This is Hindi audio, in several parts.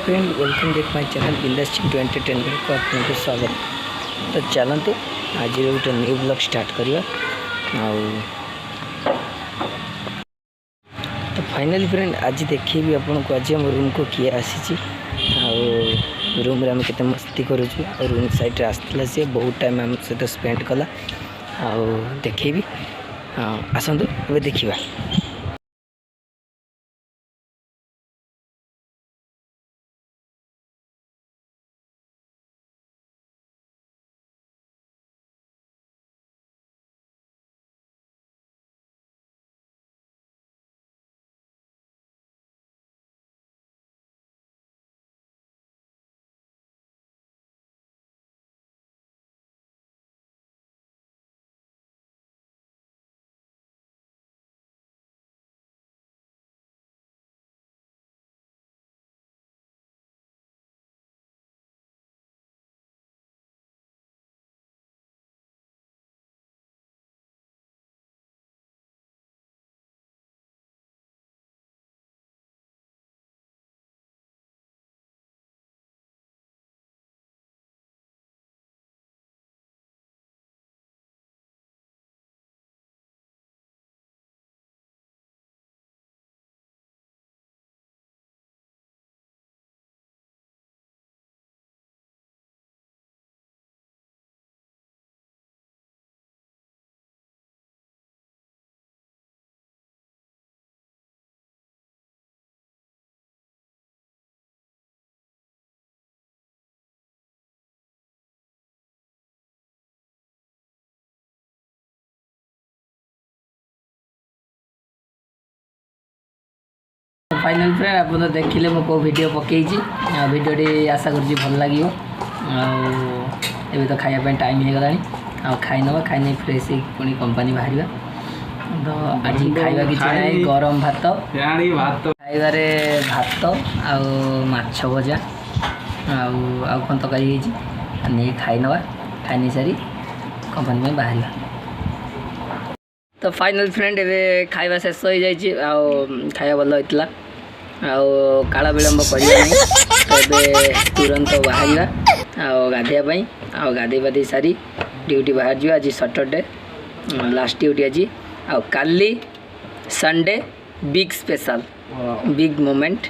Friend welcome back my channel बिंदास चिंटू एंटरटेनमेंट को आपको स्वागत। तो चलतु आज गोटे न्यू ब्लॉग स्टार्ट करवा। तो फाइनली फ्रेंड आज देखिए आपन को आज हम रूम को किए आसी रूम रे हम केते मस्ती करूँ और रूम साइड रे आसला सी बहुत टाइम हम सहित स्पेंड कला देखी आसतु ए देखा। फाइनल फ्रेंड आप देखिले मो को वीडियो पकई वीडियो आशा करी भल लगे। तो खाया टाइम हो गला खाई नवा खाई फ्रेश पुणी कंपनी बाहर। तो आज खाଇବା किसी ना गरम भात खाइबारे भात आछ भजा आउन तकारी नहीं खाई नवा खाई नहीं सारी कंपनी में बाहर। तो फाइनल फ्रेंड ए खाଇବା शेष हो जाए खाया भल होता काला विलंब कर तुरंत बाहर गाधेवाई गाधे बाधे सारी ड्यूटी बाहर जा। आज सैटरडे लास्ट ड्यूटी आज काली Sunday big special big moment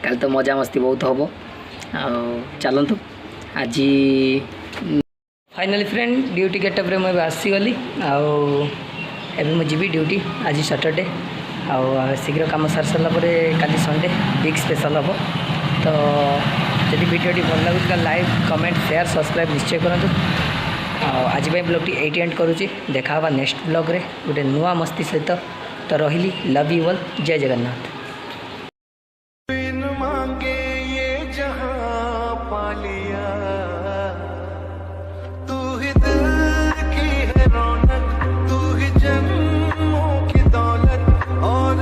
कल तो मजा मस्ती बहुत हम चलतु आज फाइनली फ्रेंड ड्यूटी गेटअप रे मैं आसीगली मुझे ड्यूटी आज सैटरडे शीघ्र कम सारी सारापर काली संडे बिग स्पेशल हम। तो जब वीडियोटी भल लगे लाइक कमेंट शेयर सब्सक्राइब निश्चय करूँ। आज ब्लॉग एटी एंड करुँची देखा नेक्स्ट ब्लॉग रे गोटे नुआ मस्ती सहित। तो रही लव यू ऑल जय जगन्नाथ। बिन मांगे ये जहां पा लिया।